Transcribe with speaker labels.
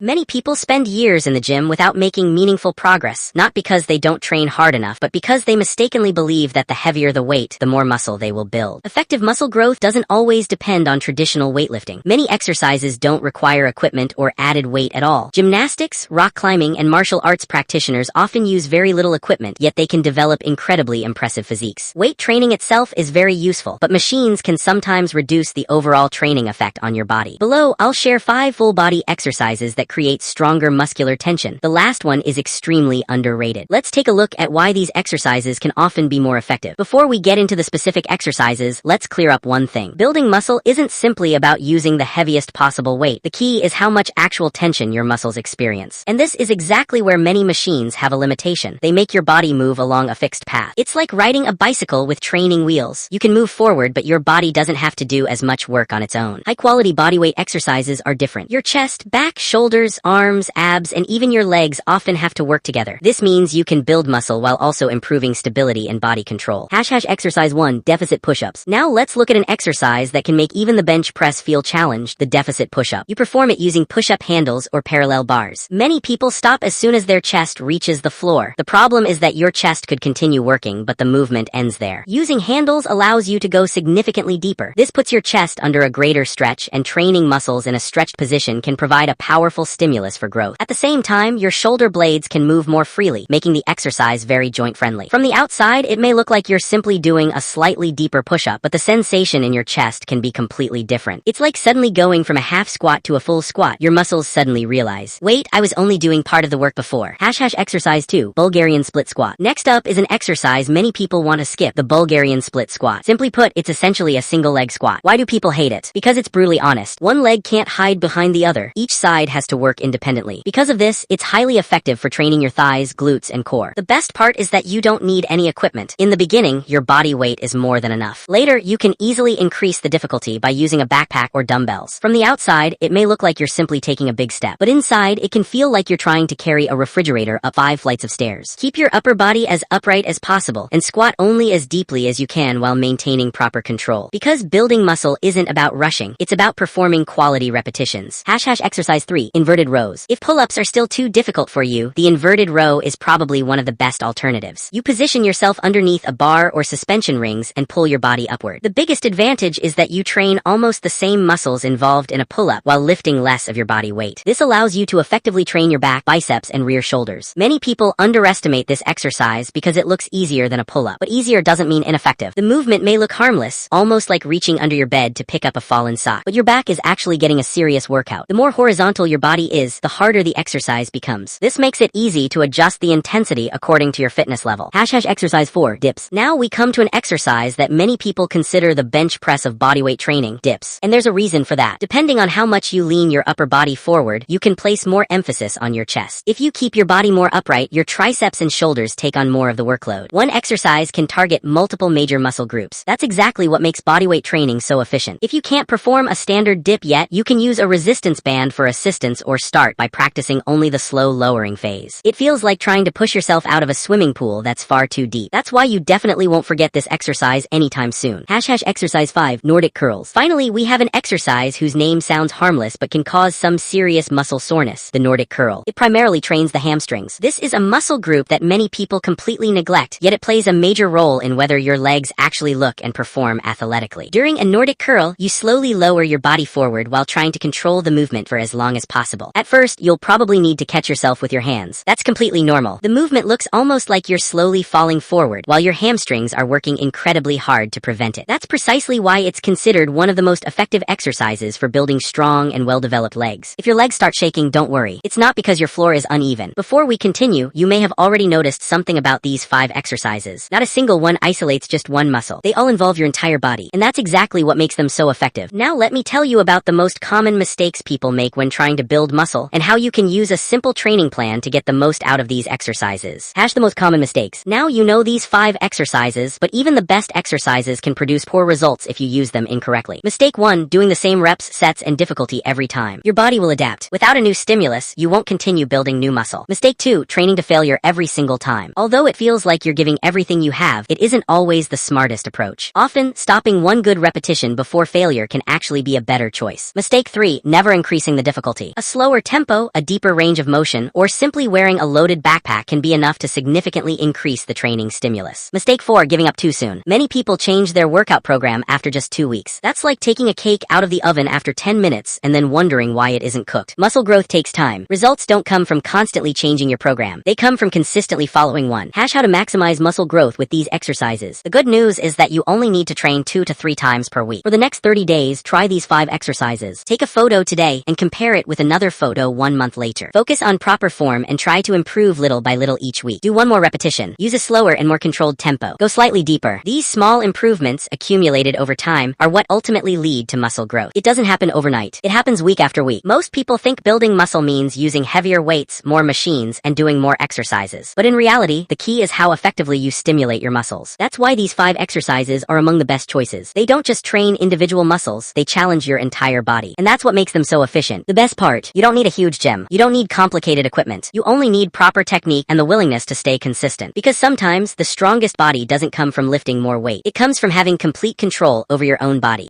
Speaker 1: Many people spend years in the gym without making meaningful progress, not because they don't train hard enough, but because they mistakenly believe that the heavier the weight, the more muscle they will build. Effective muscle growth doesn't always depend on traditional weightlifting. Many exercises don't require equipment or added weight at all. Gymnastics, rock climbing, and martial arts practitioners often use very little equipment, yet they can develop incredibly impressive physiques. Weight training itself is very useful, but machines can sometimes reduce the overall training effect on your body. Below, I'll share 5 full-body exercises that create stronger muscular tension. The last one is extremely underrated. Let's take a look at why these exercises can often be more effective. Before we get into the specific exercises, let's clear up one thing. Building muscle isn't simply about using the heaviest possible weight. The key is how much actual tension your muscles experience. And this is exactly where many machines have a limitation. They make your body move along a fixed path. It's like riding a bicycle with training wheels. You can move forward, but your body doesn't have to do as much work on its own. High-quality bodyweight exercises are different. Your chest, back, shoulders, arms, abs, and even your legs often have to work together. This means you can build muscle while also improving stability and body control. Exercise 1, deficit push-ups. Now let's look at an exercise that can make even the bench press feel challenged, the deficit push-up. You perform it using push-up handles or parallel bars. Many people stop as soon as their chest reaches the floor. The problem is that your chest could continue working, but the movement ends there. Using handles allows you to go significantly deeper. This puts your chest under a greater stretch, and training muscles in a stretched position can provide a powerful stimulus for growth. At the same time, your shoulder blades can move more freely, making the exercise very joint-friendly. From the outside, it may look like you're simply doing a slightly deeper push-up, but the sensation in your chest can be completely different. It's like suddenly going from a half squat to a full squat. Your muscles suddenly realize, wait, I was only doing part of the work before. Exercise 2, Bulgarian split squat. Next up is an exercise many people want to skip, the Bulgarian split squat. Simply put, it's essentially a single leg squat. Why do people hate it? Because it's brutally honest. One leg can't hide behind the other. Each side has to work independently. Because of this, it's highly effective for training your thighs, glutes, and core. The best part is that you don't need any equipment. In the beginning, your body weight is more than enough. Later, you can easily increase the difficulty by using a backpack or dumbbells. From the outside, it may look like you're simply taking a big step, but inside, it can feel like you're trying to carry a refrigerator up 5 flights of stairs. Keep your upper body as upright as possible and squat only as deeply as you can while maintaining proper control. Because building muscle isn't about rushing, it's about performing quality repetitions. Exercise 3, inverted rows. If pull-ups are still too difficult for you, the inverted row is probably one of the best alternatives. You position yourself underneath a bar or suspension rings and pull your body upward. The biggest advantage is that you train almost the same muscles involved in a pull-up while lifting less of your body weight. This allows you to effectively train your back, biceps, and rear shoulders. Many people underestimate this exercise because it looks easier than a pull-up, but easier doesn't mean ineffective. The movement may look harmless, almost like reaching under your bed to pick up a fallen sock, but your back is actually getting a serious workout. The more horizontal your body is, the harder the exercise becomes. This makes it easy to adjust the intensity according to your fitness level. Exercise 4, dips. Now we come to an exercise that many people consider the bench press of bodyweight training, dips. And there's a reason for that. Depending on how much you lean your upper body forward, you can place more emphasis on your chest. If you keep your body more upright, your triceps and shoulders take on more of the workload. One exercise can target multiple major muscle groups. That's exactly what makes bodyweight training so efficient. If you can't perform a standard dip yet, you can use a resistance band for assistance or start by practicing only the slow lowering phase. It feels like trying to push yourself out of a swimming pool that's far too deep. That's why you definitely won't forget this exercise anytime soon. Exercise 5, Nordic Curls. Finally, we have an exercise whose name sounds harmless but can cause some serious muscle soreness, the Nordic curl. It primarily trains the hamstrings. This is a muscle group that many people completely neglect, yet it plays a major role in whether your legs actually look and perform athletically. During a Nordic curl, you slowly lower your body forward while trying to control the movement for as long as possible. At first, you'll probably need to catch yourself with your hands. That's completely normal. The movement looks almost like you're slowly falling forward, while your hamstrings are working incredibly hard to prevent it. That's precisely why it's considered one of the most effective exercises for building strong and well-developed legs. If your legs start shaking, don't worry. It's not because your floor is uneven. Before we continue, you may have already noticed something about these 5 exercises. Not a single one isolates just one muscle. They all involve your entire body, and that's exactly what makes them so effective. Now let me tell you about the most common mistakes people make when trying to build muscle and how you can use a simple training plan to get the most out of these exercises. The most common mistakes. Now you know these 5 exercises, but even the best exercises can produce poor results if you use them incorrectly. Mistake 1, doing the same reps, sets, and difficulty every time. Your body will adapt. Without a new stimulus, you won't continue building new muscle. Mistake 2, training to failure every single time. Although it feels like you're giving everything you have, it isn't always the smartest approach. Often, stopping one good repetition before failure can actually be a better choice. Mistake 3, never increasing the difficulty. A slower tempo, a deeper range of motion, or simply wearing a loaded backpack can be enough to significantly increase the training stimulus. Mistake 4. Giving up too soon. Many people change their workout program after just 2 weeks. That's like taking a cake out of the oven after 10 minutes and then wondering why it isn't cooked. Muscle growth takes time. Results don't come from constantly changing your program. They come from consistently following one. How to maximize muscle growth with these exercises. The good news is that you only need to train 2 to 3 times per week. For the next 30 days, try these 5 exercises. Take a photo today and compare it with another photo 1 month later. Focus on proper form and try to improve little by little each week. Do 1 more repetition. Use a slower and more controlled tempo. Go slightly deeper. These small improvements, accumulated over time, are what ultimately lead to muscle growth. It doesn't happen overnight. It happens week after week. Most people think building muscle means using heavier weights, more machines, and doing more exercises. But in reality, the key is how effectively you stimulate your muscles. That's why these 5 exercises are among the best choices. They don't just train individual muscles, they challenge your entire body. And that's what makes them so efficient. The best part, you don't need a huge gym. You don't need complicated equipment. You only need proper technique and the willingness to stay consistent. Because sometimes, the strongest body doesn't come from lifting more weight. It comes from having complete control over your own body.